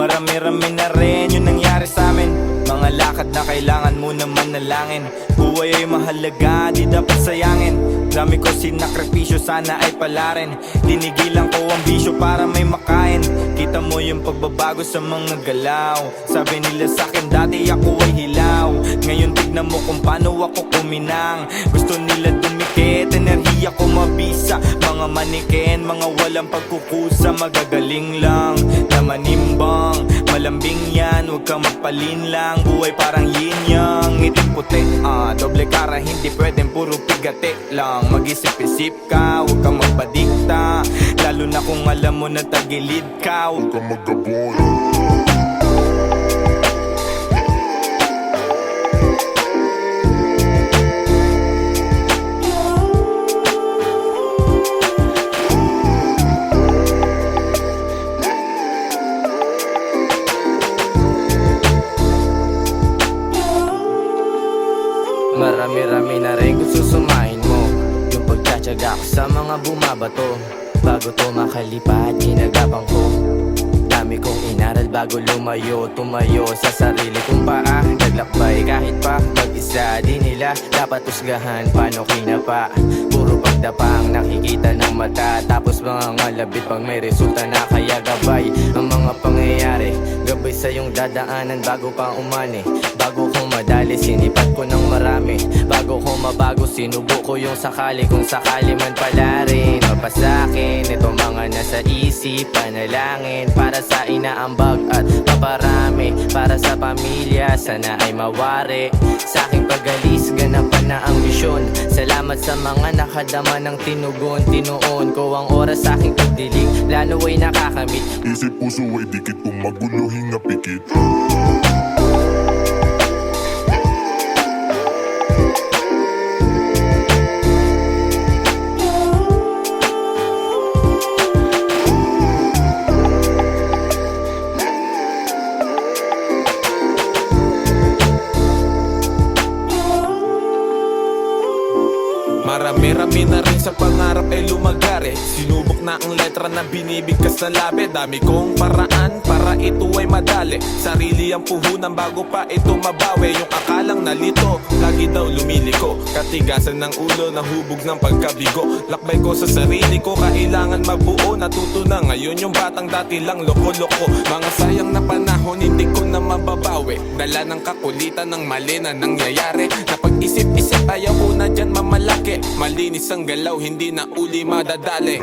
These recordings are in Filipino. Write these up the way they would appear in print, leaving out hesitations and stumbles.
Marami-rami na rin yung nangyari sa amin. Mga lakad na kailangan mo naman nalangin. Buhay ay mahalaga, di dapat sayangin. Dami ko sinakripisyo, sana ay pala rin. Tinigilan ko ang bisyo para may makain. Kita mo yung pagbabago sa mga galaw. Sabi nila sa'kin dati ako ay hilaw. Ngayon tignan mo kung paano ako kuminang. Gusto nila dumikit, enerhiya ko mabisa. Mga maniken, mga walang pagkukusa. Magagaling lang na manimbang. Malambing yan, huwag kang magpalin lang. Buhay parang yin-yang, itim puti doble cara, hindi pwedeng puro pigate lang. Mag-isip-isip ka, huwag kang magpadikta. Lalo na kung alam mo na tagilid ka, huwag kang magkabon. Marami-rami na rin kung susumain mo yung pagtsatsaga ko sa mga bumabato. Bago to makalipat, ginagabang ko. Dami kong inaral bago lumayo. Tumayo sa sarili kong paa. Naglakbay kahit pa mag-isa. Di nila dapat usgahan, paano kinapa. Puro pagdapang nakikita ng mata. Tapos mga ngalabit pag may resulta na. Kaya gabay ang mga pangyayari. Gabay sa iyong dadaanan bago pa umani. Bago ko madali, sinipat ko ng marami. Bago ko mabago, sinubo ko yung sakali. Kung sakali man pala rin mapasakin. Ito mga nasa isip, panalangin. Para sa inaambag at paparami. Para sa pamilya, sana ay mawari. Sa aking pag-alis, ganapan na ang misyon. Salamat sa mga nakadama ng tinugon. Tinuon ko ang oras sa aking pagdilig. Lalo ay nakakamit. Isip puso ay dikit kung magulo hinga pikit. Marami-rami na rin sa pangarap ay lumagari. Sinubok na ang letra na binibigkas na labi. Dami kong paraan para ito ay madali. Sarili ang puhunan bago pa ito mabawi. Yung akalang nalito, lagi daw lumiliko. Katigasan ng ulo, nahubog ng pagkabigo. Lakbay ko sa sarili ko, kailangan mabuo. Natuto na ngayon yung batang dati lang loko-loko. Mga sayang na panahon, hindi ko na mababawi. Dala ng kakulitan ng mali na nangyayari. Napag-isip-isip, ayaw ko na dyan mamalaki. Malinis ang galaw, hindi na uli madadali.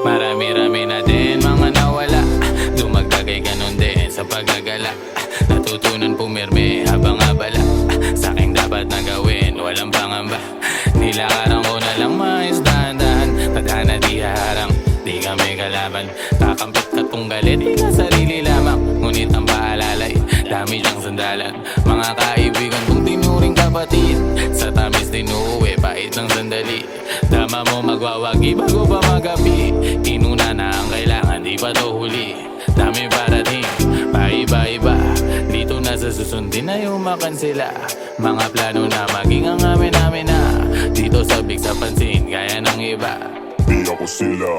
Marami-rami na din mga nawala. Dumagdag ay ganun din sa paggagala. Natutunan pumirme habang abala. Sa'king dapat na gawin, walang pangamba. Nilakaran ko na lang maayos dahan-dahan. Tadhana di harang, di kami kalaban. Kakampit ka tong galit, di ka sarili lamang. Ngunit ang paalalay, dami siyang sandalan. Mga kaibigan kong tinuring kapatid. Sa tamis din uuwi, pait ng sandali. Tama mo magwawagi bago pa magabi. Inuna na ang kailangan, di pa to huli. Dami parating, paiba-iba. Dito na sa susundin na yumakan sila. Mga plano na maging ang amin-amin na. Dito sabik sa pansin, gaya ng iba. Di ako sila.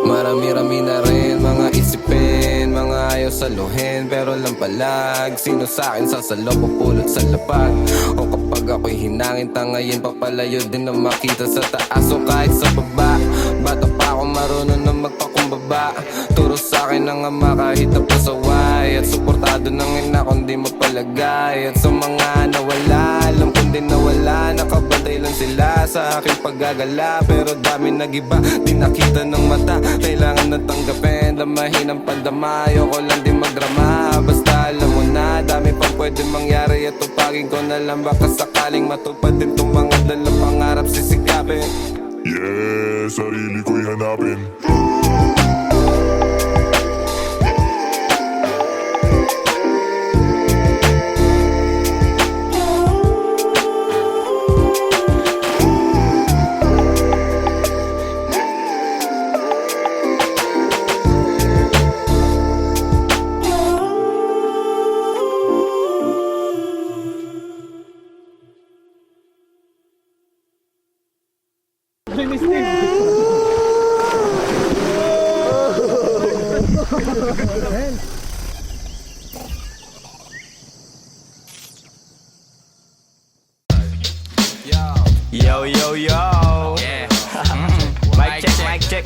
Marami-rami na rin mga isipin, mga ayaw saluhin pero lampalag. Sino sa'kin sasalo, pupulot sa lapag. O kapag ako'y hinangin, tangayin papalayo din na makita sa taas o kahit sa baba. Bata pa ako marunong na magpakumbaba. Turo sa'kin ng ama kahit na pasaway. At suportado ng ina kung di mapalagay. At sa mga nawala, alam kong di nawala. Nakabantay lang sila sa aking paggagala. Pero dami nag-iba, di nakita ng mata. Kailangan na tanggapin, damahin ang pandama. Ayoko lang din magdrama, basta alam mo na dami pang pwede mangyari at tupagin ko na lang baka sakaling matupad din tong mga dalang pangarap sisikapin. Yeah, sarili ko'y hanapin. Yo, yo, yo. Yeah. Mic check, mic check.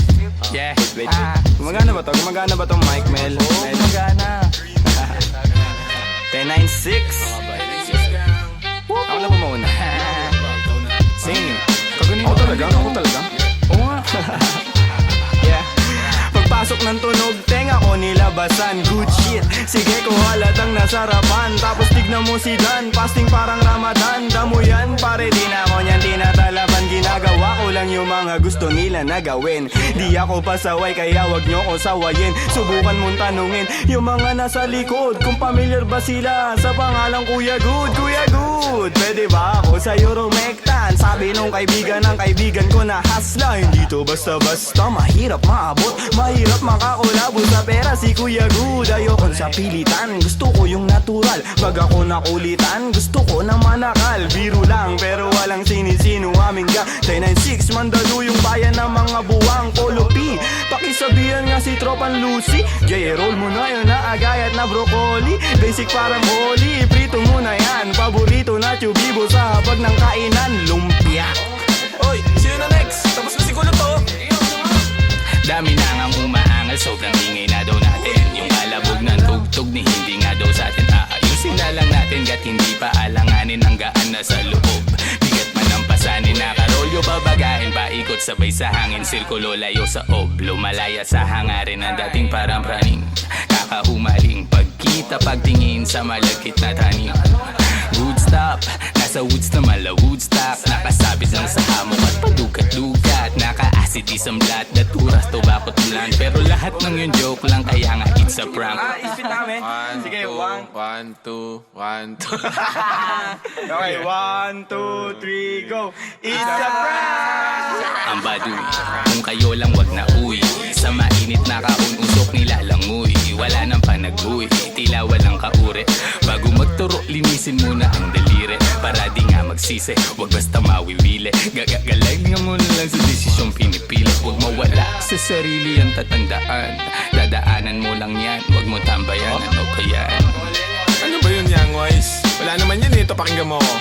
Yeah. Wait. Gumagana ba to? Gumagana ba tong mic, Mel? Oo, magana. 1096. Ako na ba mauna? Sing. Kaganino ako talaga? Ako talaga? Oo nga. Yeah. Pagpasok ng tunog, tenga ko nilabasan. Good shit. Sige ko halatang nasarapan. Tapos tignan mo si Dan, fasting parang Ramadan. Damo yan, pare di na ako niyan tinatalaban. Ginagawa ko lang yung mga gusto nila na gawin. Di ako pasaway kaya wag nyo ko sawayin. Subukan mong tanungin yung mga nasa likod kung familiar ba sila sa pangalang Kuya Good. Kuya Good, pwede ba ako sa Euromectan? Sabi nung kaibigan ng kaibigan ko na hasla. Hindi to basta-basta, mahirap maabot, mahirap makakulabo sa pera si Kuya Good. Ayoko sa pilitan, gusto ko yung natural. Pag ako nakulitan, gusto ko na manakal. Biro lang pero walang sinisino aming ga 1096, Mandaluyong bayan ng mga buwang Polo P. Pakisabihan nga si Tropan Lucy, J-roll mo na yun na agayat na broccoli. Basic parang holy, prito mo na yan. Paborito na tubibo sa habag ng kainan, lumpia. Oy, sino na next? Tapos na siguro to. Dami na ngang umaangal, sobrang ingay na daw natin. Yung kalabog ng tugtog ni hindi nga daw sa atin aayusin na lang natin, gat hindi pa alanganin ang gaan na sa loob. Bigat man ang pasanin, nakarolyo babagahin, paikot sabay sa hangin, sirkulo layo sa oblo, malaya sa hangarin ang dating parang praning. Kakahumaling pagkita, pagtingin sa malagkit na tanim. Good stop, nasa woods na mala Woodstock, nakasabit lang sa hamok at padukat-dukat, naka-acid isang blat, daturas, tobacco, tulan. Pero lahat ng yun joke lang, kaya nga it's a prank. Isipin namin. Sige, 1. 1, 2, 1, 2. Okay, 1, 2, 3, go. It's a prank! Ang baduy, kung kayo lang wag na uwi, sa mainit na kaun usok nilalangoy. Wala nang panag-uwi, tila walang kaure. Bago magturo, linisin muna ang daliri, para di nga magsisi, wag basta mawiwili. Gagaling mo na lang sa desisyong pinipili. Huwag mawala sa sarili ang tatandaan, dadaanan mo lang yan, wag mo tambayan. Ano pa yan? Ano ba yun, Young Wise? Wala naman yan, ito pakinggan mo ko.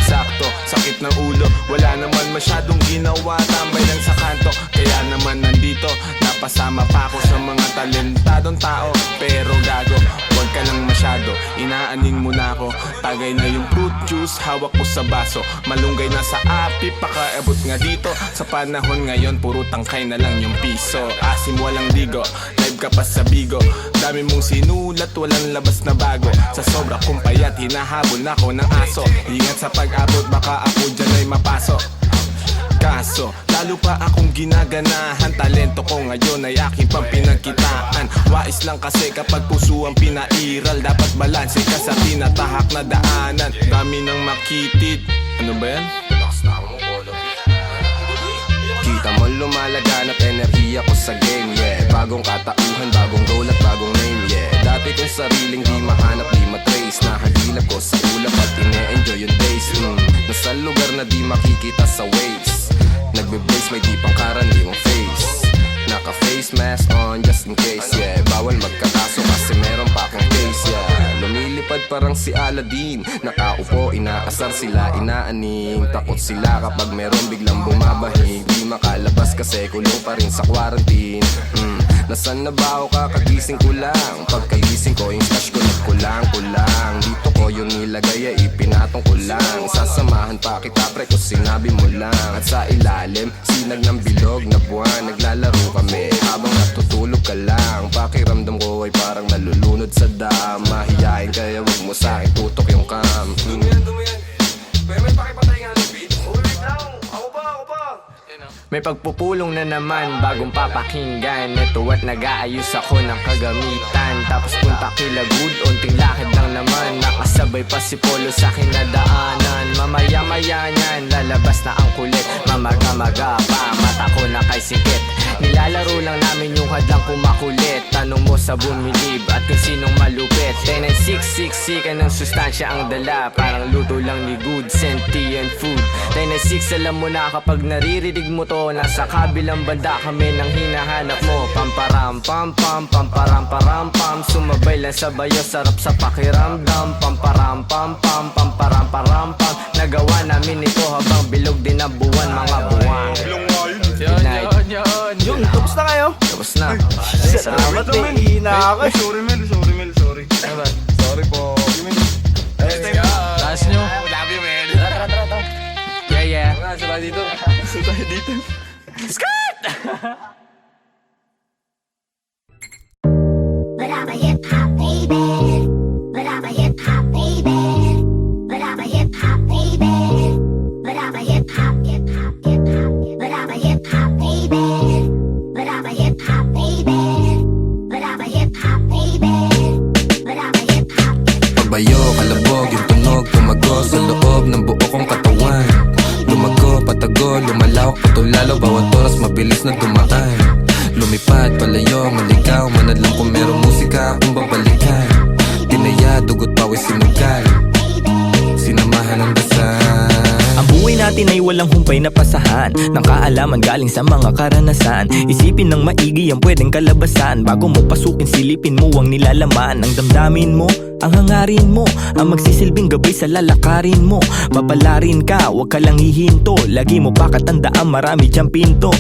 Sakto, sakit ng ulo, wala naman masyadong ginawa, tambay lang sa kanto. Kaya naman nandito, napasama pa ako sa mga talentadong tao. Pero gago, huwag ka lang masyado, inaaning mo na ako. Tagay na yung fruit juice, hawak ko sa baso, malunggay na sa api, pakaabot nga dito. Sa panahon ngayon, puro tangkay na lang yung piso. Asim walang ligo, live ka pa sa bigo. Dami mong sinulat, walang labas na bago. Sa sobra kong payat, hinahabol na ako ng aso. Ingat sa pag-abot, baka ako dyan ay mapasok. Kaso, lalo pa akong ginaganahan, talento ko ngayon ay aking pampinagkitaan. Wais lang kasi kapag puso ang pinairal, dapat balanse ka sa tinatahak na daanan. Dami nang makitid. Ano ba yan? Kita mo lumalaganap enerhiya ko sa game, yeah. Bagong katauhan, bagong goal at bagong name, yeah. Dati kong sariling di mahanap, di matrace, nahagilap ko sa ulap at ine-enjoy yung days. Nasa lugar na di makikita sa waves, nagbe-brace may di pangkaraniwang face. Naka-face mask on just in case, yeah. Bawal magkakaso kasi meron pa akong case, yeah. Lumilipad parang si Aladdin, nakaupo, inaasar sila, inaaning. Takot sila kapag meron biglang bumabahig, di makalabas kasi kulong pa rin sa quarantine. Nasaan na ba ako, kakagising ko lang. Pagkagising ko, yung stash ko nagkulang-kulang. Dito ko yung nilagay ay ipinatong ko lang. Sasamahan pa kita pre kung sinabi mo lang. At sa ilalim, sinag ng bilog na buwan, naglalaro kami habang natutulog ka lang. Pakiramdam ko ay parang nalulunod sa dama. pagpupulong na naman, bagong papakinggan. Ito at nag-aayos ako ng kagamitan. Tapos punta kila good, unting lakad lang naman. Nakasabay pa si Polo sa kinadaanan. Mamaya-maya niyan, lalabas na ang kulit. Mamaga-maga pa, mata ko na kay sikit. Nilalaro lang namin yung hadlang kumakulit. Tanong mo sa bumilib at kung sinong malupit. 10 and 6, ka ng sustansya ang dala. Parang luto lang ni good, sentient food. 10 and 6, alam mo na kapag naririnig mo to. Nasa kabilang banda kami nang hinahanap mo. Pamparam pam pam, pamparam param pam. Sumabay lang sa bayo, sarap sa pakiramdam. Pamparam pam pam, pamparam param pam. Nagawa namin ito habang bilog din ang buwan, mga buwan. Good night. Yung, tapos na kayo? Tapos na. Salamat, may hina ako. Sorry, Mel. Sorry po. Taas nyo. Love you, man. Yeah. Sala dito. But I'm a hip hop baby. But I'm a hip hop baby. But I'm a hip hop baby. But I'm a hip hop, hip hop, hip hop. But I'm a hip hop baby. But I'm a hip hop baby. But I'm a hip hop baby. But I'm a hip hop. Pabayo, kalabog, yung tunog tumago sa loob ng buo kong katawan. Lumago, patago, lumalawak, patulalo. Bawat oras mabilis na dumaan. Lumipad, palayo, maligaw. Manalang kung merong musika akong babalikan. Tinaya, dugot, pawis, sinugal. Sinamahan ng dasal. Ang buhay natin ay walang humpay na pasahan ng kaalaman galing sa mga karanasan. Isipin ng maigi ang pwedeng kalabasan. Bago mo pasukin, silipin mo ang nilalaman. Ang damdamin mo, ang hangarin mo, ang magsisilbing gabay sa lalakarin mo. Papalarin ka, wag ka lang hihinto. Lagi mo pa katandaan, marami diyang pinto.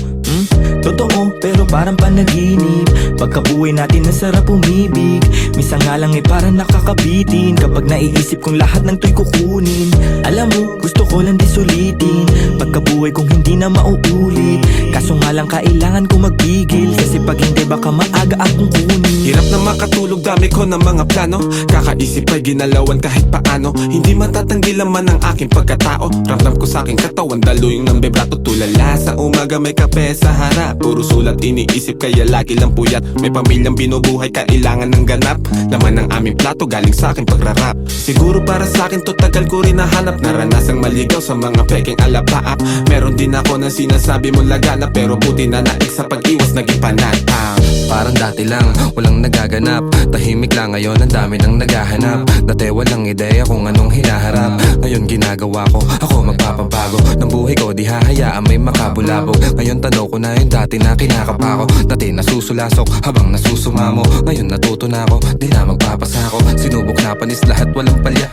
Totoo, pero parang panaginip. Pagkabuhay natin nasarap umibig. Minsan nga lang parang nakakabitin. Kapag naiisip kong lahat ng to'y kukunin. Alam mo, gusto ko lang di sulitin. Pagkabuhay kong hindi na mauulit. Kaso nga lang kailangan ko magpigil. Kasi pag hindi baka maaga akong kunin. Hirap na makatulog, dami ko ng mga plano. Kakaisip ay ginalawan kahit paano. Hindi matatanggilan man ang aking pagkatao. Ramdam ko sa aking katawan, daluyong ng bebrato. Tulala sa umaga, may kape sa harap. Puro sulat iniisip kaya lagi lang puyat. May pamilyang binubuhay, kailangan ng ganap. Laman ng aming plato galing sa aking pagrarap. Siguro para sa akin to tagal ko rin nahanap. Naranasang maligaw sa mga peking alapaap. Meron din ako na sinasabi mong lagana. Pero buti na naik sa pag-iwas naging panatang. Parang dati lang, walang nagaganap. Tahimik lang ngayon, ang dami nang naghahanap. Dati walang ideya kung anong hinaharap. Ngayon ginagawa ko, ako magpapabago. Ng buhay ko di hahayaan may makabulabog. Ngayon tanaw ko na yung dati na kinakapa ko. Dati nasusulasok habang nasusumamo. Ngayon natuto na ako, di na magpapasako. Sinubok na panis lahat walang palya.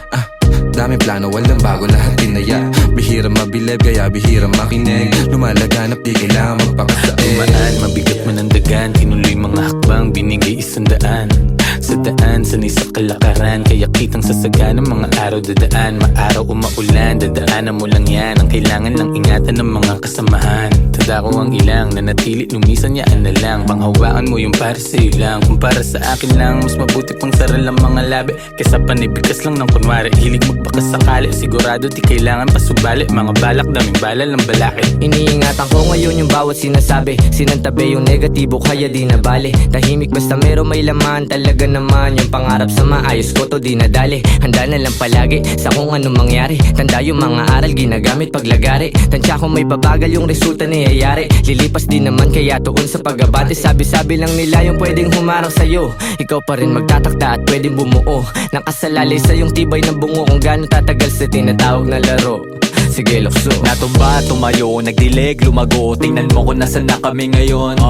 Dami plano, walang bago, lahat tinaya. Bihira mabilib, kaya bihira makinig. Lumalaganap, di kailangan magpakasain. Tumaan, mabigat man ang dagan. Tinuloy mga hakbang, binigay 100. Sa daan, sanay sa kalakaran. Kaya kitang sasaga ng mga araw dadaan. Maaraw o maulan, dadaanan mo lang yan. Ang kailangan lang ingatan ng mga kasamahan. Tadako ang ilang, nanatili, lumisan yaan na lang. Panghawakan mo yung para sa'yo lang. Kung para sa akin lang, mas mabuti pang saral ang mga labi. Kesa panibigas lang ng kunwari. Hilig magbakas sakali, sigurado di kailangan pasubali. Mga balak, daming bala lang balakid. Iniingatan ko ngayon yung bawat sinasabi. Sinantabi yung negatibo kaya di na bale. Tahimik basta meron may laman. Talaga naman yung pangarap sa maayos ko to di nadali. Handa na lang palagi sa kung anong mangyari. Tanda yung mga aral ginagamit paglagari. Tansya kung may pabagal yung resulta niyayari. Lilipas din naman kaya tuon sa pag-abate. Sabi-sabi lang nila yung pwedeng humarang sa'yo. Ikaw pa rin magtatakda at pwedeng bumuo. Nakasalalay sa yung tibay ng bungo. Kung gaano tatagal sa tinatawag na laro. Sige, lukso. Natumba, tumayo, nagdilig, lumago. Tingnan mo kung nasan na kami ngayon.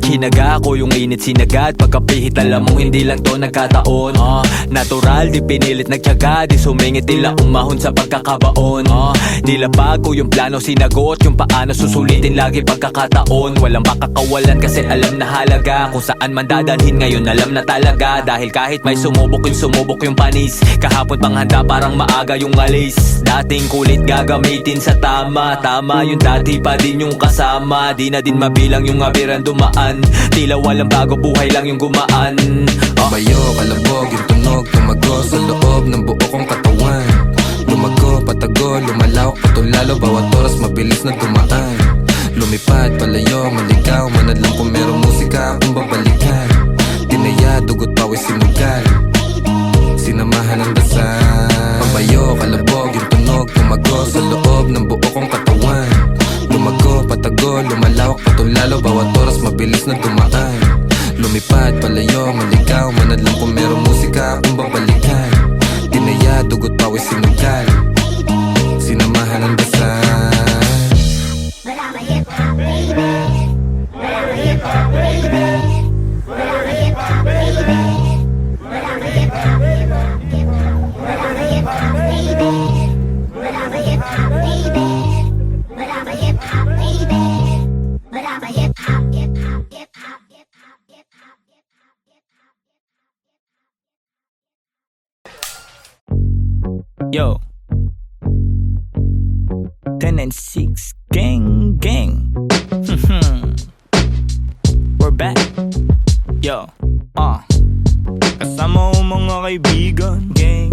Kinaga ko yung init sinagad. Pagkapihit alam mo hindi lang to nagkataon. Natural, di pinilit nagtyaga. Di sumingit, tila umahon sa pagkakabaon. Nilapag ko yung plano, sinagot yung paano susulitin lagi pagkakataon. Walang makakawalan kasi alam na halaga. Kung saan man dadalhin ngayon alam na talaga. Dahil kahit may sumubok yung panis. Kahapon pang handa parang maaga yung alis. Dating kulit gagamitin sa tama. Tama yung dati pa din yung kasama. Di na din mabilang yung abiran dumaan. Tila walang bago, buhay lang yung gumaan. Bayo, kalabog, yung tunog tumago sa loob ng buo kong katawan. Lumago, patago, lumalawak, patulalo. Bawat oras mabilis na dumaan. Lumipad, palayo, maligaw, manadlang kung merong musika akong babalikan. Tinaya, dugot, pawis, sinugal, sinamahan ng dasal. Pabayo, kalabog, yung tunog, tumago sa loob ng buo kong katawan. Lumago, patago, lumalawak, patulalo, bawat oras mabilis na dumaan. Lumipad, palayo, maligaw, manadlang kung merong musika akong babalikan. Tinaya, dugot, pawis, sinugal, sinamahan ng dasal. But I'm a hip hop baby. But I'm a hip hop baby. But I'm a hip hop baby. But I'm a hip hop baby. But I'm a hip hop baby. But I'm a hip hop baby. But I'm a hip hop baby. But I'm a hip hop hip hop hip hop hip hop hip hop hip hop hip hop. Yo, 10 and 6 gang gang. We're back. Yo, kasama ko mga kaibigan, gang.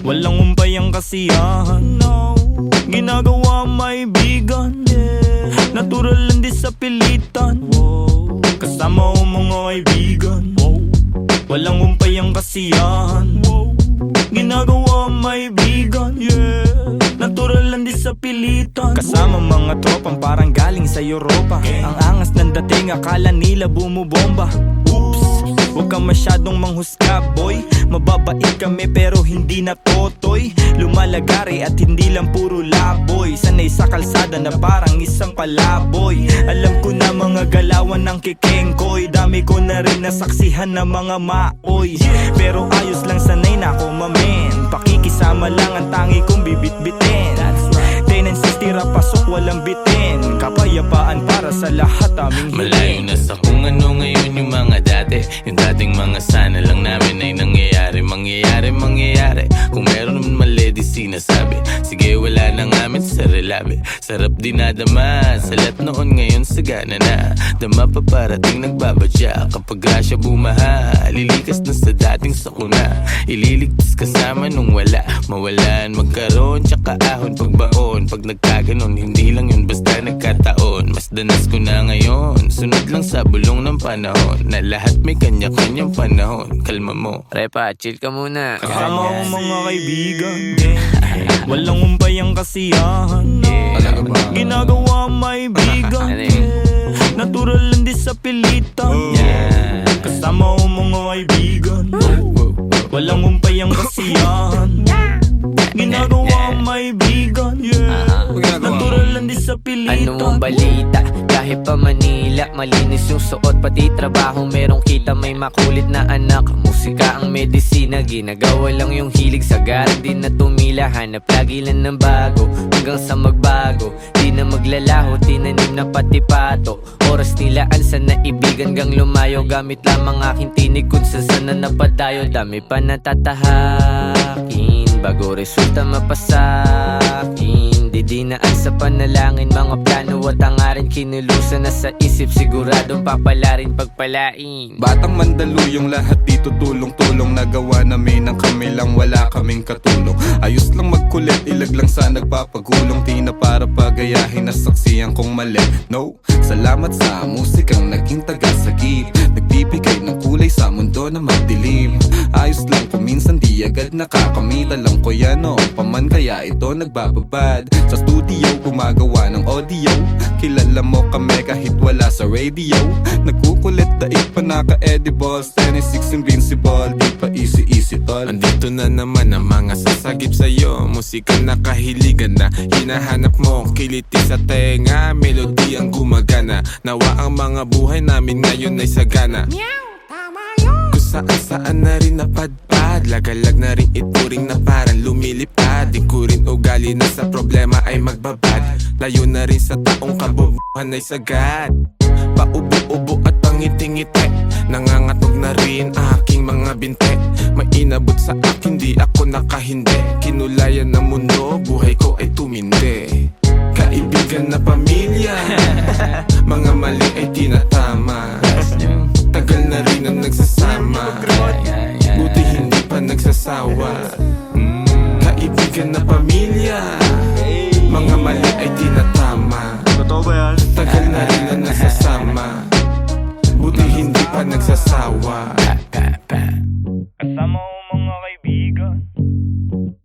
Walang umpay ang kasiyahan, no. Ginagawa maibigan, yeah. Natural lang di sa pilitan, wow. Kasama ko mga kaibigan, wow. Walang umpay ang kasiyahan, wow. Ginagawa maibigan, yeah. Natural lang di sa pilitan. Kasama mga tropang parang galing sa Europa. Ang angas ng dating, akala nila bumubomba. Oops, huwag kang masyadong manghusga, boy. Mababait kami pero hindi na totoy. Lumalagari at hindi lang puro laboy. Sanay sa kalsada na parang isang palaboy. Alam ko na mga galawan ng kikengkoy. Dami ko na rin nasaksihan ng mga maoy. Pero ayos lang, sanay na ako mamen. Pakikisama lang ang tangi kong bibit-bitin. 10 and 6 tira pasok walang bitin. Kapayapaan para sa lahat aming Malayo na sa kung ano ngayon yung mga dati. Yung dating mga sana lang namin ay nangyayari. Mangyayari kung meron naman mali di sinasabi. Sige wala na ngamin sa relabe. Sarap dinadama sa lahat noon ngayon sagana na. Dama pa parating nagbabadya. Kapag grasya bumaha, lilikas na sa dating sakuna. Ililigtas kasama nung wala. Mawalan, magkaroon, tsaka ahon pagbaon. Pag nagkaganon, hindi lang yun basta nagkataon. Mas danas ko na ngayon, sunod lang sa bulong ng panahon. Na lahat may kanya-kanyang panahon. Kalma mo, Repa, chill ka muna. kasama ko mga kaibigan, walang umpay ang kasiyahan, ginagawa maibigan, natural lang di sa pilitan. Kasama ko mga kaibigan, walang umpay ang kasiyahan, ginagawa maibigan, natural lang di sa pilitan. Ano mong balita? Kahit pa Manila, malinis yung suot pati trabaho. Merong kita, may makulit na anak. Musika ang medisina, ginagawa lang yung hilig. Sagaran din na tumila, hanap lagi lang ng bago. Hanggang sa magbago, di na maglalaho. Tinanim na pati pato. Oras nilaan sa naibigan gang lumayo. Gamit lamang aking tinig kung saan na napadayo. Dami pa natatahakin bago resulta mapasakin. Didinaan sa panalangin, mga plano at hangarin. Kinulusan na sa isip, siguradong papalarin pagpalain. Batang Mandaluyong, lahat dito tulong-tulong. Nagawa namin ang kami lang, wala kaming katulong. Ayos lang magkulit, ilag lang sa nagpapagulong. Di na para pagayahin, nasaksiyan kong mali. No, salamat sa musikang naging tagasagip. Nagbibigay ng kulay sa mundo na madilim. Ayos lang kung minsan di agad nakakamit. Alam ko yan noon paman, kaya ito nagbababad. Sa studio gumagawa ng audio. Kilala mo kami kahit wala sa radio. Nagkukulit daig pa naka-edibles. 10-6 invincible, di pa easy tol. Andito na naman ang mga sasagip sa'yo. Musika na kahiligan na hinahanap mo. Kiliti sa tenga, melody ang gumagana. Nawa ang mga buhay namin ngayon ay sagana. Kung saan na rin napadpad. Lagalag na rin ituring na parang lumilipad. Di ko rin ugali na sa problema ay magbabad. Layo na rin sa taong kabubuhan ay sagad. Paubo-ubo at pangiti-ngiti. Nangangatog na rin aking mga binte. May inabot sa akin, di ako nakahindi. Kinulayan ng mundo, buhay ko ay tumindi. Kaibigan na pamilya, mga mali ay tinatama. Tagal na rin ang nagsasama, buti hindi pa nagsasawa. Kaibigan na pamilya, mga mali ay tinatama. Totoo ba yan? Tagal ka nagsasawa. Kasama ko mga kaibigan,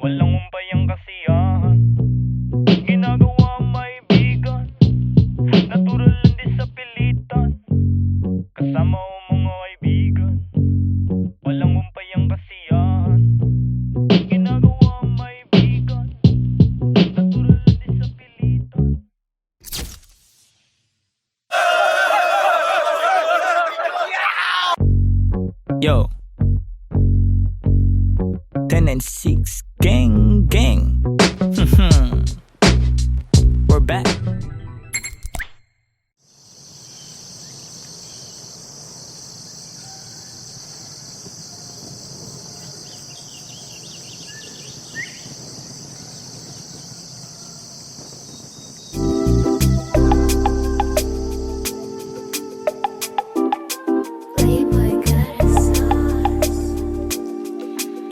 walang umpay ang kasiyahan. Ginagawa ang maibigan, natural lang din sa pilitan. Kasama ko mga kaibigan, walang umpay ang kasiyahan. Ginagawa ang maibigan, natural lang din sa pilitan. Yo, 10 and 6 gang gang. We're back.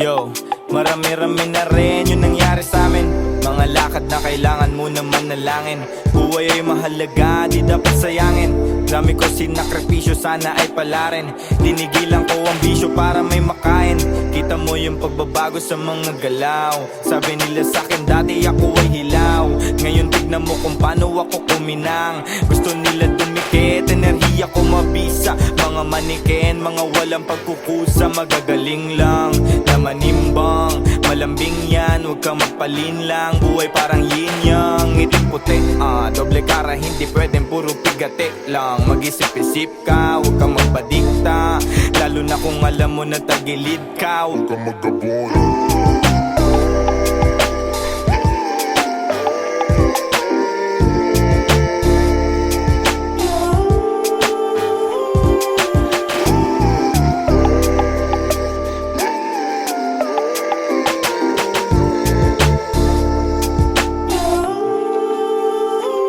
Yo, marami-rami na rin yung nangyari sa amin. Mga lakad na kailangan mo naman nalangin. Buhay ay mahalaga, di dapat sayangin. Dami ko sinakripisyo, sana ay palarin. Dinigilan ko ang bisyo para may makain. Kita mo yung pagbabago sa mga galaw. Sabi nila sa'kin dati ako ay hilaw. Ngayon tignan mo kung paano ako kuminang. Gusto nila dumikit, enerhiya ko mabisa. Mga maniken, mga walang pagkukusa. Magagaling lang na manimbang. Malambing yan, huwag kang magpalin lang. Buhay parang yin yang, itim puti. Doble kara, hindi pwedeng puro pigate lang. Mag-isip-isip ka, huwag kang magpadikta. Lalo na kung alam mo na tagilid ka. Huwag kang magkabon.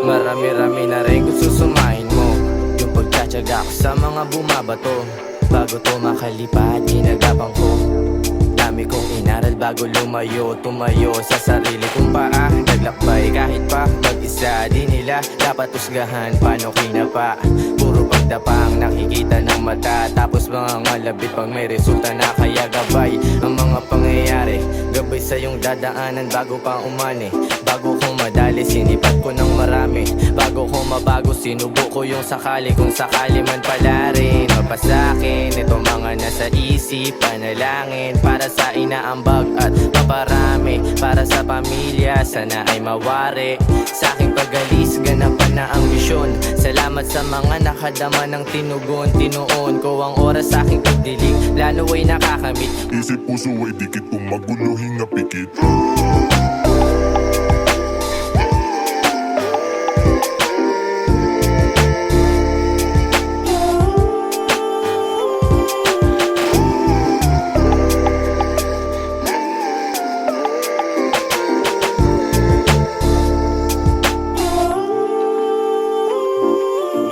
Marami-rami na rin kung susumahin mo yung pagtsatsaga ko sa mga bumabato. Bago to makalipat, ginagapang ko. Dami kong inaral bago lumayo. Tumayo sa sarili kong paa. Naglakbay kahit pa mag-isa. Di nila dapat usgahan paano kinapa. Puro pagdapa ang nakikita ng mata. Tapos mga ngalabit pag may resulta na kaya gabay. Ang mga pangyayari, gabay sa iyong dadaanan bago pa umani. Bago ko madali, sinipat ko ng marami. Bago ko mabago, sinubo ko yung sakali. Kung sakali man pala rin mapasakin, ito mga nasa isip, panalangin para sa inaambag at paparami. Para sa pamilya, sana ay mawari. Sa aking pag-alis, ganapan na ang misyon. Salamat sa mga nakadama ng tinugon. Tinuon ko ang oras sa aking pagdilig, lalo ay nakakamit. Isip puso ay dikit, kung magulo hinga pikit.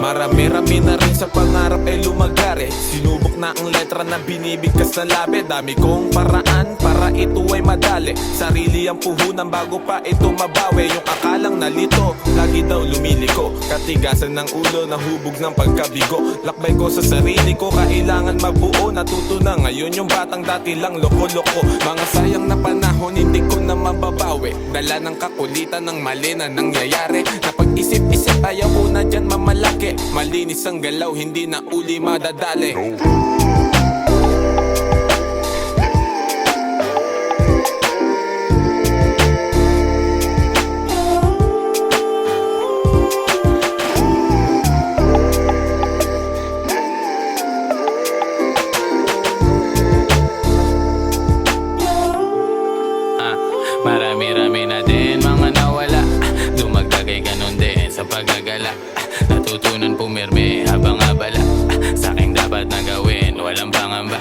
Marami-rami na rin sa pangarap ay lumagari. Sinubok na ang letra na binibigkas na labi. Dami kong paraan para ito ay madali. Sarili ang puhunan bago pa ito mabawi. Yung akalang nalito, lagi daw lumiliko. Katigasan ng ulo, nahubog ng pagkabigo. Lakbay ko sa sarili ko, kailangan mabuo. Natuto na ngayon yung batang dati lang loko-loko. Mga sayang na panahon, hindi ko na mababawi. Dala ng kakulitan ng mali na nangyayari. Napag-isip-isip, ayaw ko na dyan mamalaki. Malinis ang galaw, hindi na uli madadali. Marami-rami na din mga nawala. Dumagdag ay ganun din sa paggagala. Natutunan pumirme habang abala. Sa aking dapat na gawin, walang pangamba.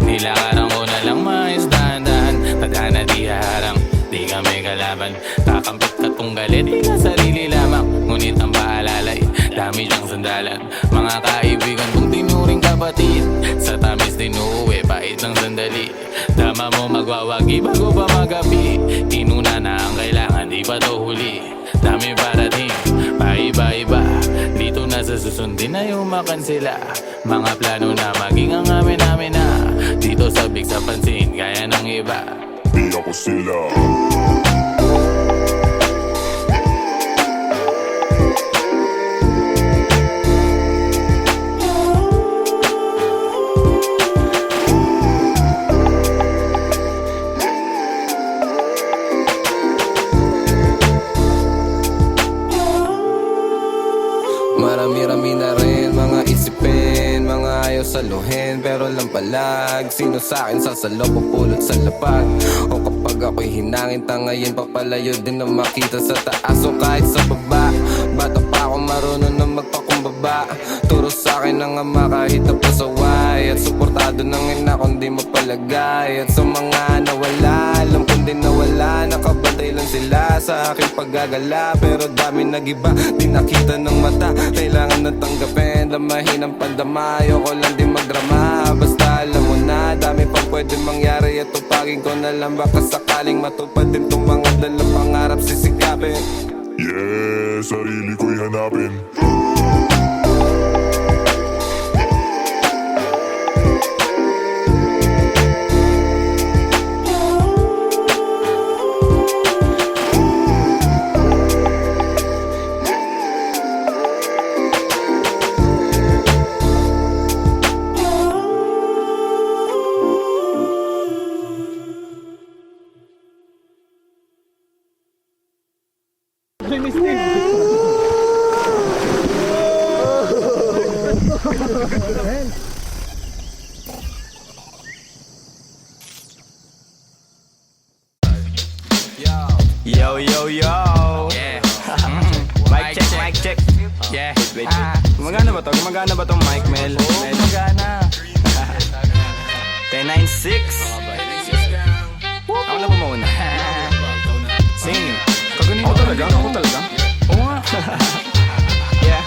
Nilakaran ko na lang mais dahan-dahan. Tadhana di harang, di kami kalaban. Kakampit ka kung galit, di na sarili lamang. Ngunit ang paalalay, dami siyang sandalan. Mga kaibigan kong tinuring kapatid, sa tamis din uuwi, pait ng sandali. Tama mo magwawagi bago pa magabi. Inuna na ang kailangan, di pa to huli. Dami parating, paiba-iba. Dito na sa sa susundin ay umakan sila. Mga plano na maging ang amin na. Dito sabik sa pansin, kaya ng iba. Di ako sila. Marami-rami na rin mga isipin, mga ayaw saluhin, pero lampalag. Sino sa'kin sasalo, pupulot sa lapag. O kapag ako'y hinangin, tangayin, papalayo din na makita sa taas o kahit sa baba. Bata pa ako marunong na magpakumbaba. Turo sa'kin ng ama kahit na pasaway. At suportado ng ina kung di mapalagay. At sa mga nawala, alam kong di nawala. Nakabantay lang sila sa aking paggagala. Pero dami nag-iba, di nakita ng mata. Kailangan na tanggapin, damahin ang pandama. Ayoko lang din magdrama, basta alam mo na dami pang pwede mangyari at tupagin ko na lang. Baka sakaling matupad din tong mga dalang pangarap sisikapin. Yeah, sarili ko'y hanapin. Yo, yo, yo. Yeah. Mic check. Yeah. Wait. Gumagana ba to? Gumagana ba tong mic, Mel? Oo, magana. 10-9-6. Ako na ba mauna? Sing. Ako talaga? Oo nga. Yeah.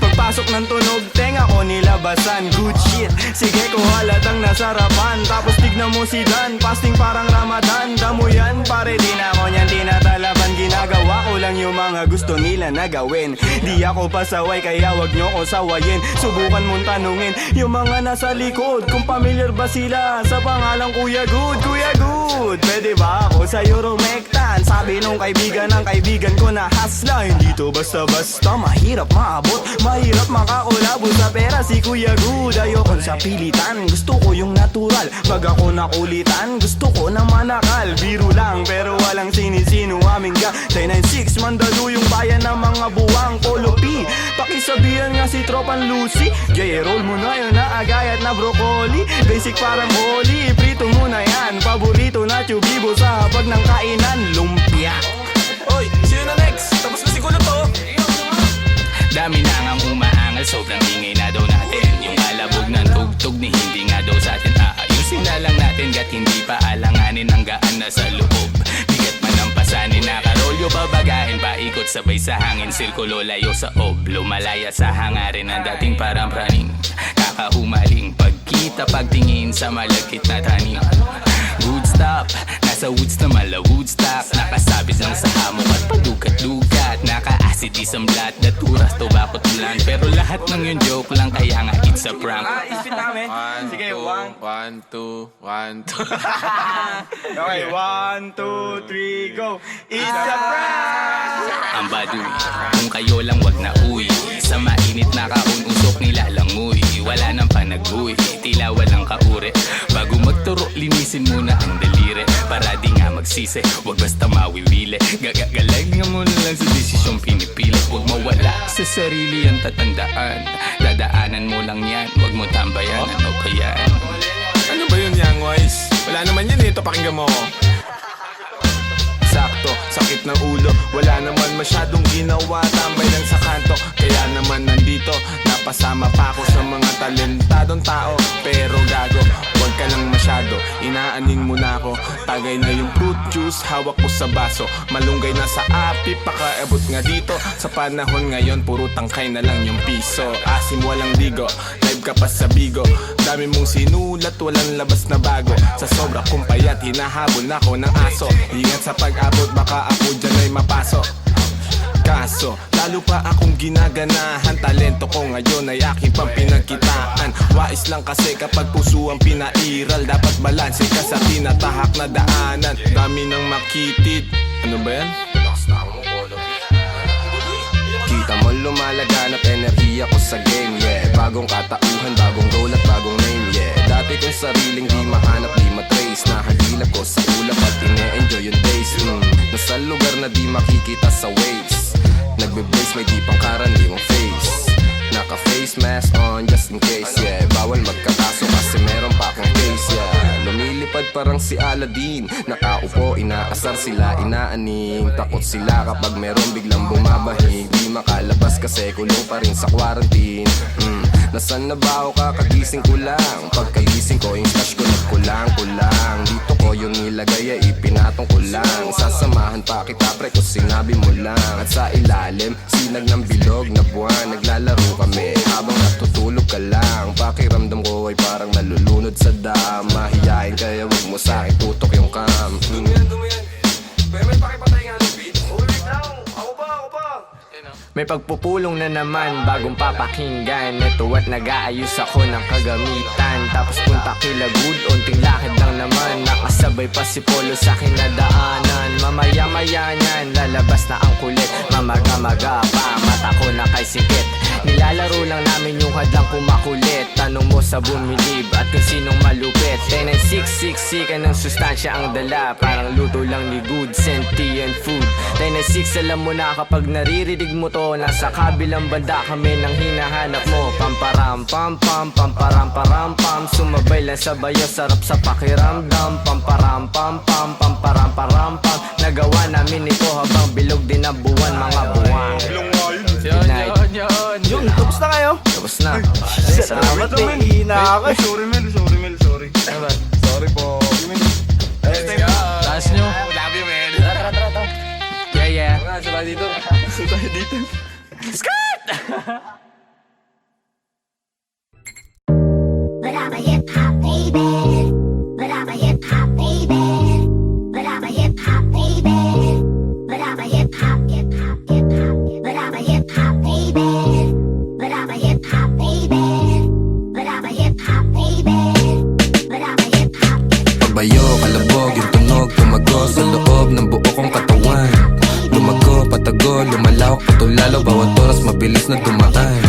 Pagpasok ng tunog, tenga ko nilabasan. Good shit, sige ko halatang nasarapan. Tapos tignan mo si Dan, fasting parang Ramadan. Damo yan, pare di na ako niyan tinatalaban. Ginagawa ko lang yung mga gusto nila na gawin. Di ako pasaway kaya wag nyo ko sawayin. Subukan mong tanungin yung mga nasa likod kung familiar ba sila sa pangalang Kuya Good. Kuya Good, pwede ba ako sa'yo rumektan? Sabi nung kaibigan ng kaibigan ko na hasla. Hindi to basta-basta, mahirap maabot, mahirap makakulabo sa pera si Kuya Good. Ayokong sa pilitan, gusto ko yung natural. Pag ako nakulitan, gusto ko na manakal. Biro lang pero walang sinisino aming gang 996, mandalo yung bayan ng mga buwang Polo P. Pakisabihan nga si Tropan Lucy, J-roll mo na yun na agayat na broccoli. Basic parang holy, prito mo na yan. Paborito na chubibo sa hapag ng kainan, lumpia. Oy, sino na next? Tapos na siguro to. Dami na ngang umaangal, sobrang ingay na daw natin. Yung kalabog ng tugtog ni hindi nga daw sa atin aayusin na lang natin. Gat hindi pa alanganin ang gaan na sa loob. Bigat man ang pasanin, nakarolyo babagahin. Paikot sabay sa hangin, sirkulo layo sa oblo. Malaya sa hangarin ng dating parang praning. Kakahumaling pagkita, pagtingin sa malagkit na taning. Good stop, nasa woods na mala Woodstock. Nakasabit lang sa hamok at padukat-dukat. Naka-acid isang blat, daturas to bakot lang. Pero lahat ng yun joke lang, kaya nga it's a prank. Isipin namin. Sige, 1, 2, 1, 2. Okay, 1, 2, 3, go. It's a prank! Ang baduy, kung kayo lang wag na uwi. Sa mainit na kahon, usok nilalangoy. Wala nang panag-uwi, tila walang kauri. Bago magturo, linisin muna ang daliri. Para di nga magsisi, wag basta mawiwili. Gagagalag nga mo na lang sa desisyong pinipili. Huwag mawala sa sarili ang tatandaan. Dadaanan mo lang yan, wag mo tambayan. Ano ba yan? Ano ba yun, Young Wise? Wala naman yan ito, pakinggan mo ko. Sakto, sakit ng ulo, wala naman masyadong ginawa. Tambay lang sa kanto, kaya naman nandito. Napasama pa ako sa mga talentadong tao. Pero gago, wag ka lang masyado, inaanin mo na ako. Tagay na yung fruit juice, hawak ko sa baso. Malunggay na sa api, pakaabot nga dito. Sa panahon ngayon, puro tangkay na lang yung piso. Asim walang digo, live ka pa sa bigo. Dami mong sinulat, walang labas na bago. Sa sobra kong payat, hinahabol na ako ng aso. Ingat sa pag-abot, baka ako dyan ay mapasok. Kaso, lalo pa akong ginaganahan. Talento ko ngayon ay aking pang pinagkitaan. Wais lang kasi kapag puso ang pinairal, dapat balanse ka sa tinatahak na daanan. Dami nang makitid. Ano ba yan? Kita mo lumalaganap enerhiya ko sa game, yeah. Bagong katauhan, bagong role at bagong name, yeah. Dati kong sariling di mahanap, di matrace. Nahagilap ko sa ulap at ine-enjoy yung days. Nasa lugar na di makikita sa waves. Nagbe-blaze, may di pang karaniwang face. Naka-face mask on just in case, yeah. Bawal magkakaso kasi meron pa akong case, yeah. Lumilipad parang si Aladdin. Nakaupo, inaasar sila, inaaning. Takot sila kapag meron biglang bumabahig. Di makalabas kasi kulong pa rin sa quarantine. Nasaan na ba ako kakagising ko lang? Pagkagising ko, yung stash ko nagkulang-kulang. Dito ko yung nilagay ay ipinatong ko lang. Sasamahan pa kita pre kung sinabi mo lang. At sa ilalim, sinag ng bilog na buwan. Naglalaro kami habang natutulog ka lang. Pakiramdam ko ay parang nalulunod sa dam. Mahihain kaya wag mo sa akin tutok yung cam. May pakipatay nga ng beat. May pagpupulong na naman, bagong papakinggan. Ito at nag-aayos ako ng kagamitan. Tapos punta kila good, unting lakad lang naman. Nakasabay pa si Polo sa kinadaanan. Mamaya-maya niyan, lalabas na ang kulit. Mamaga-maga pa, mata ko na kay sikit. Nilalaro lang namin yung hadlang kumakulit. Tanong mo sa bumilib at kung sinong malupit. 10-6-6-6 ka ng sustansya ang dala. Parang luto lang ni good, sentient food. 10-6 alam mo na kapag naririnig mo to. Nasa kabilang banda kami nang hinahanap mo. Pamparam pam pam, pamparam param pam. Sumabay lang sa bayo, sarap sa pakiramdam. Pamparam pam pam, pamparam param pam. Nagawa namin ito habang bilog din ang buwan, mga buwan. Good night. Yun, tapos na kayo? Tapos na. Salamat men, hina ako. Sorry Mel, sorry. Sorry po. Taas nyo. Love you, man. Yeah. Sabay dito. But I'm a hip hop baby. But I'm a hip hop baby. But I'm a hip hop baby. But I'm a hip hop, hip hop, hip hop. But I'm a hip hop baby. But I'm a hip hop baby. But I'm a hip hop baby. But I'm a hip hop. Pagbayo, kalabog, yung tunog, tumago sa loob ng buo kong katawan. Lumago, patago, lumalawak, patulalo, bawat oras mabilis na dumaan.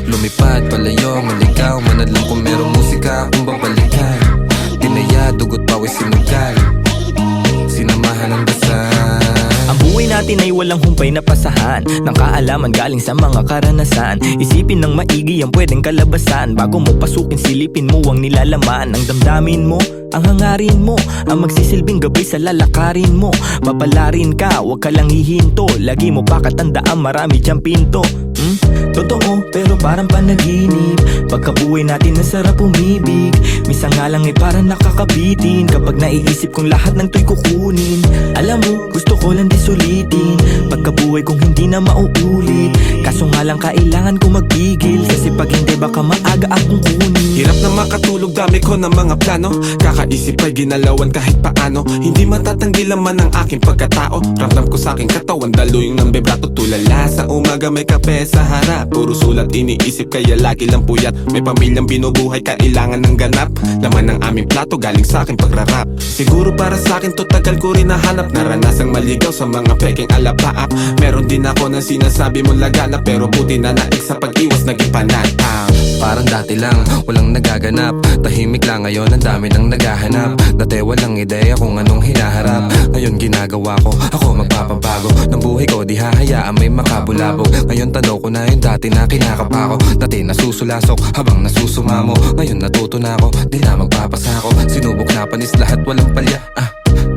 Lumipad, palayo, maligaw, manadlang kung merong musika akong babalikan. Tinaya, dugot, pawis, sinugal, sinamahan ng dasal. Ang buhay natin ay walang humpay na pasahan ng kaalaman galing sa mga karanasan. Isipin ng maigi ang pwedeng kalabasan. Bago mo pasukin, silipin mo ang nilalaman. Ang damdamin mo, ang hangarin mo, ang magsisilbing gabay sa lalakarin mo. Papalarin ka, wag ka lang hihinto. Lagi mo pa katandaan, marami diyang pinto. Totoo, pero parang panaginip. Pagkabuhay natin ang sarap umibig. Misa nga lang ay parang nakakabitin. Kapag naiisip kong lahat ng to'y kukunin. Alam mo, gusto ko lang di sulitin. Pagkabuhay kong hindi na mauulit. Kaso nga lang kailangan ko magpigil. Kasi pag hindi baka maaga akong kunin. Hirap na makatulog, dami ko ng mga plano. Kakaisip ay ginalawan kahit paano. Hindi matatanggi laman ang aking pagkatao. Ramdam ko sa aking katawan, daloy ng bebrato. Tulala sa umaga, may kape sa harap. Puro sulat iniisip kaya lagi lang puyat. May pamilyang binubuhay, kailangan ng ganap. Laman ng aming plato galing sa aking pagrarap. Siguro para sa akin to tagal ko rin nahanap. Naranasang maligaw sa mga peking alapaap. Meron din ako ng sinasabi mong laganap. Pero buti na naik sa pag-iwas naging panatang. Parang dati lang, walang nagaganap. Tahimik lang ngayon, ang dami nang naghahanap. Dati walang ideya kung anong hinaharap. Ngayon ginagawa ko, ako magpapabago. Ng buhay ko di hahayaan may makabulabog. Ngayon tanaw ko na yung dati na kinakapa ko. Dati nasusulasok habang nasusumamo. Ngayon natuto na ako, di na magpapasako. Sinubok na panis lahat walang palya.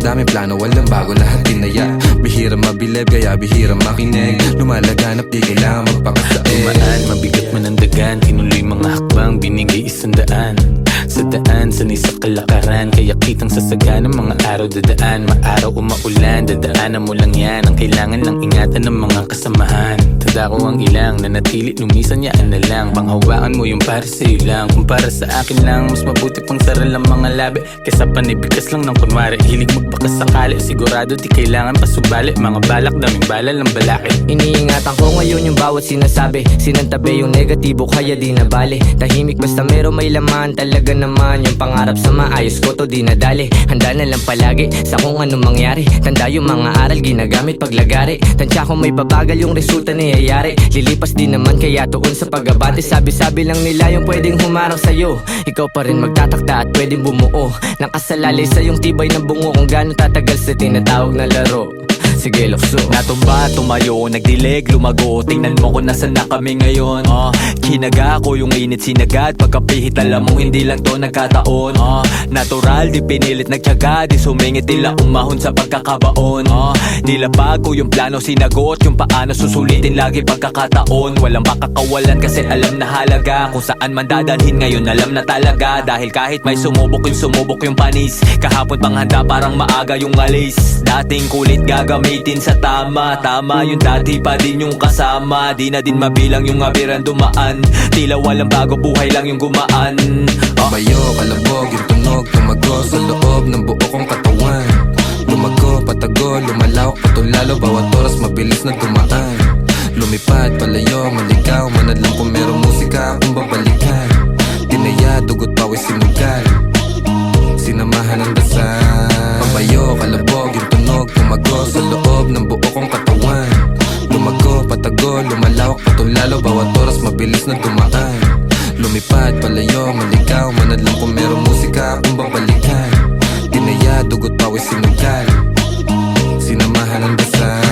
Daming plano, walang bago, lahat tinaya. Bihira mabileb, kaya bihira makinig. Lumalaganap, di kailangan magpakasain. Tumaan, mabigat man ang dagan. Tinuloy mga hakbang, binigay 100. Sa daan daan, sanay sa kalakaran. Kaya kitang sasaga ng mga araw dadaan. Maaraw o maulan, dadaanan mo lang yan. Ang kailangan lang ingatan ng mga kasamahan. Tanda ko ang ilang, nanatili lumisan yaan na lang. Panghawakan mo yung para sa'yo lang. Kung para sa akin lang, mas mabuti pang saral ang mga labi kesa panibigas lang ng kunwari. Hilig magbakas sakali, sigurado di kailangan pasubali. Mga balak, daming bala lang balakid. Iniingatan ko ngayon yung bawat sinasabi. Sinantabi yung negatibo kaya di na bale. Tahimik basta meron may laman. Talaga naman yung pangarap sa maayos ko to di nadali. Handa na lang palagi sa kung anong mangyari. Tanda yung mga aral ginagamit paglagari. Tansya ko may babagal yung resulta niyayari. Lilipas din naman kaya tuon sa pag-abante. Sabi-sabi lang nila yung pwedeng humarang sa'yo. Ikaw pa rin magtatakda at pwedeng bumuo. Nakasalalay sa yung tibay ng bungo. Kung gano'ng tatagal sa tinatawag na laro. Sige, lukso. Natumba, tumayo, nagdilig, lumago. Tingnan mo kung nasan na kami ngayon. Kinaga ko yung init sinagad. Pagkapihit alam mo hindi lang to nagkataon. Natural, di pinilit nagtyaga. Di sumingit, tila umahon sa pagkakabaon. Nilabag ko yung plano sinagot. Yung paano susulitin lagi pagkakataon. Walang pakakawalan kasi alam na halaga. Kung saan man dadalhin ngayon alam na talaga. Dahil kahit may sumubok yung panis. Kahapon pang handa parang maaga yung alis. Dating kulit gagamitin sa tama. Tama yung dati pa din yung kasama. Di na din mabilang yung abiran dumaan. Tila walang bago, buhay lang yung gumaan. Bayo, kalabog, yung tunog, tumago sa loob ng buo kong katawan. Lumago, patago, lumalawak, patulalo. Bawat oras mabilis na dumaan. Lumipad, palayo, maligaw. Manadlang kung merong musika akong babalikan. Tinaya, dugot, pawis, sinugal. Sinamahan ng dasal. Bayo, kalabog, yung tunog, tumago sa loob ng buo kong katawan. Lumago, patago, lumalawak, patulalo. Bawat oras mabilis na dumaan. Lumipad, palayo, maligaw. Manadlang kung merong musika akong babalikan. Tinaya, dugot, pawis, sinugal. Sinamahan ng dasal.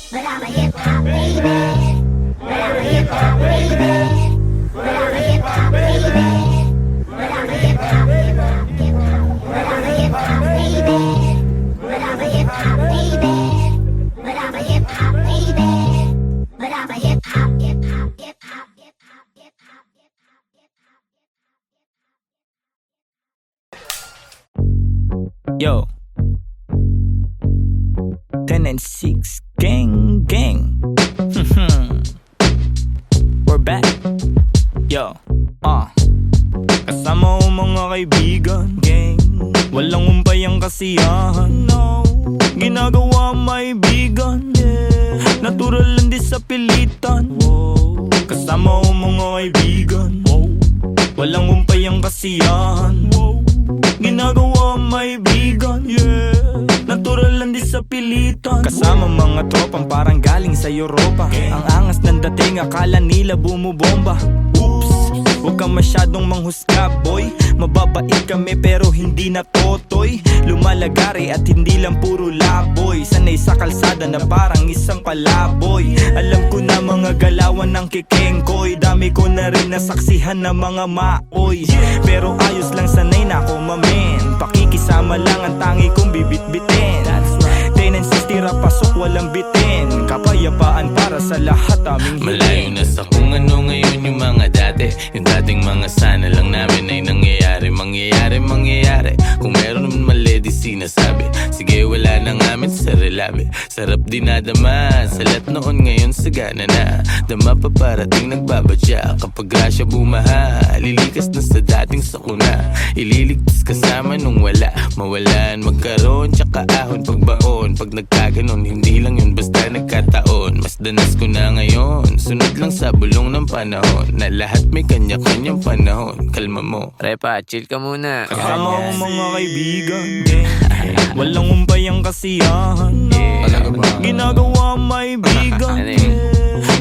But I'm a hip hop baby. But I'm a hip hop baby. But I'm a hip hop baby. But I'm a hip hop baby. But I'm a hip hop baby. But I'm a hip hop baby. But I'm a hip hop baby. But I'm a hip hop hip hop hip hop hip hop hip hop hip hop. Yo 10 and 6 gang gang. We're back. Yo kasama ko mga kaibigan, gang. Walang umpay ang kasiyahan, no. Ginagawa may bigan, yeah. Natural lang di sa pilitan, wow. Kasama ko mga kaibigan, wow. Walang umpay ang kasiyahan, wow. Ginagawa may bigan, yeah. Natural lang di sa pilitan. Kasama mga tropang parang galing sa Europa. Ang angas ng dating akala nila bumubomba. Oops, huwag kang masyadong manghusga, boy. Mababait kami pero hindi na totoy. Lumalagari at hindi lang puro laboy. Sanay sa kalsada na parang isang palaboy. Alam ko na mga galawan ng kikengkoy. Dami ko na rin nasaksihan na mga maoy. Pero ayos lang, sanay na ako mamen. Pakikisama lang ang tangi kong bibit-bitin. 10 and 6 tira pasok walang bitin. Kapayapaan para sa lahat aming Malayo na sa kung ano ngayon yung mga dati. Yung dating mga sana lang namin ay nangyayari. Mangyayari. Kung meron naman mali di sinasabi. Sige wala na ngamin sa relabe. Sarap dinadama. Salat noon ngayon sagana na. Dama pa parating nagbabadya. Kapag grasya bumaha, lilikas na sa dating sakuna. Ililigtas kasama nung wala. Mawalan, magkaroon, tsaka ahon pagbaon. Pag nagkaganon, hindi lang yun basta nagkataon. Mas danas ko na ngayon. Sunod lang sa bulong ng panahon. Na lahat may kanya-kanyang panahon. Kalma mo. Repa, chill ka muna. kasama ko mga kaibigan, walang umpay ang kasiyahan, ginagawa may bigan,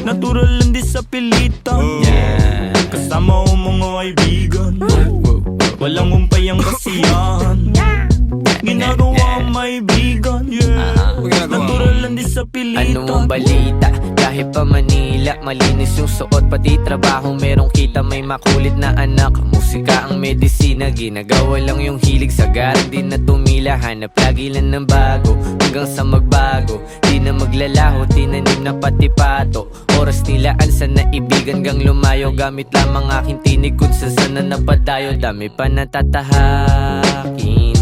natural lang di sa pilitan. Kasama ko mga kaibigan, walang umpay ang kasiyahan, ginagawa may bigan, natural lang di sa pilitan. Ano mong balita? Kahit pa Manila, malinis yung suot, pati trabaho merong kita. May makulit na anak, musika ang medisina. Ginagawa lang yung hilig sa garden na tumila. Hanap lagi lang ng bago, hanggang sa magbago. Di na maglalaho, tinanim na pati pato. Oras nilaan sa naibigan gang lumayo. Gamit lamang aking tinig kung saan na napadayo. Dami pa natatahakin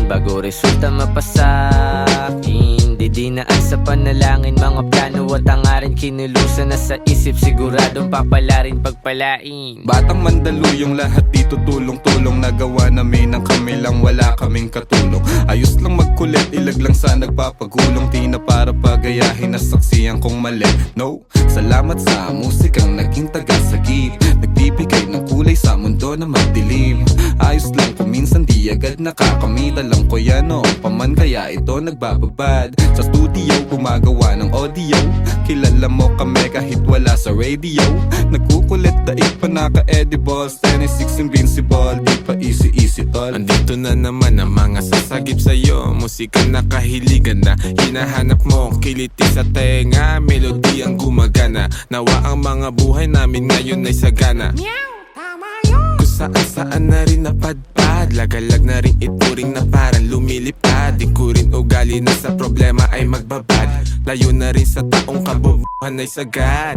bago resulta mapasakin. Didinaan sa panalangin, mga plano at hangarin. Kinulusan na sa isip, siguradong papalarin pagpalain. Batang Mandaluyong, lahat dito tulong-tulong. Nagawa namin ang kami lang, wala kaming katulong. Ayos lang magkulit, ilag lang sa nagpapagulong. Di na para pagayahin, nasaksiyan kong mali. No, salamat sa musikang naging tagasagip. Nagbibigay ng kulay sa mundo na madilim. Ayos lang kung minsan di agad nakakamit. Alam ko yan noon paman, kaya ito nagbababad. Sa studio gumagawa ng audio. Kilala mo kami kahit wala sa radio. Nagkukulit daig pa naka-edibles. 26 invincible, di pa easy tol. Andito na naman ang mga sasagip sa'yo. Musika na kahiligan na hinahanap mo. Kiliti sa tenga, melody ang gumagana. Nawa ang mga buhay namin ngayon ay sagana. Kung saan na rin napadpad, lagalag na rin ituring na parang lumilipad. Di ko rin ugali na sa problema ay magbabad. Layo na rin sa taong kabobohan ay sagad.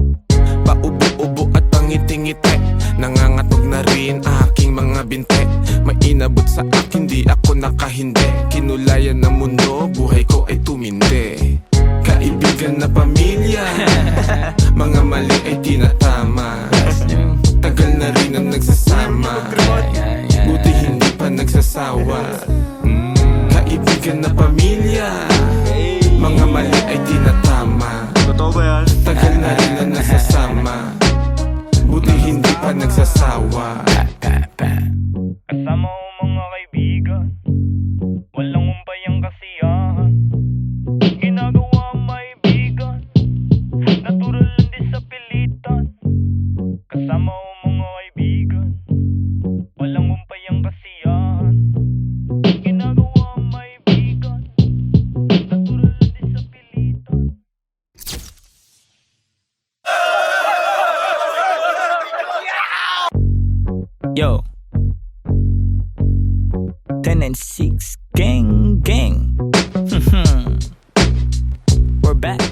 Paubo-ubo at pangiti-ngiti, nangangatog na rin aking mga binte. May inabot sa akin, di ako nakahindi. Kinulayan ng mundo, buhay ko ay tumindi. Kaibigan na pamilya, mga mali ay tinatama. Tagal na rin ang nagsasama, buti hindi pa nagsasawa. Kaibigan na pamilya, mga mali ay tinatama. Totoo ba yan? Tagal na rin ang nagsasama, buti hindi pa nagsasawa. Kasama ko mga kaibigan, walang umpay ang kasiyahan. Ginagawa ang maibigan, natural lang din sa pilitan. Kasama ko mga kaibigan, walang umpay ang kasiyahan. Ginagawa ang maibigan, natural lang din sa pilitan. Yo, 10 and 6 gang. We're back.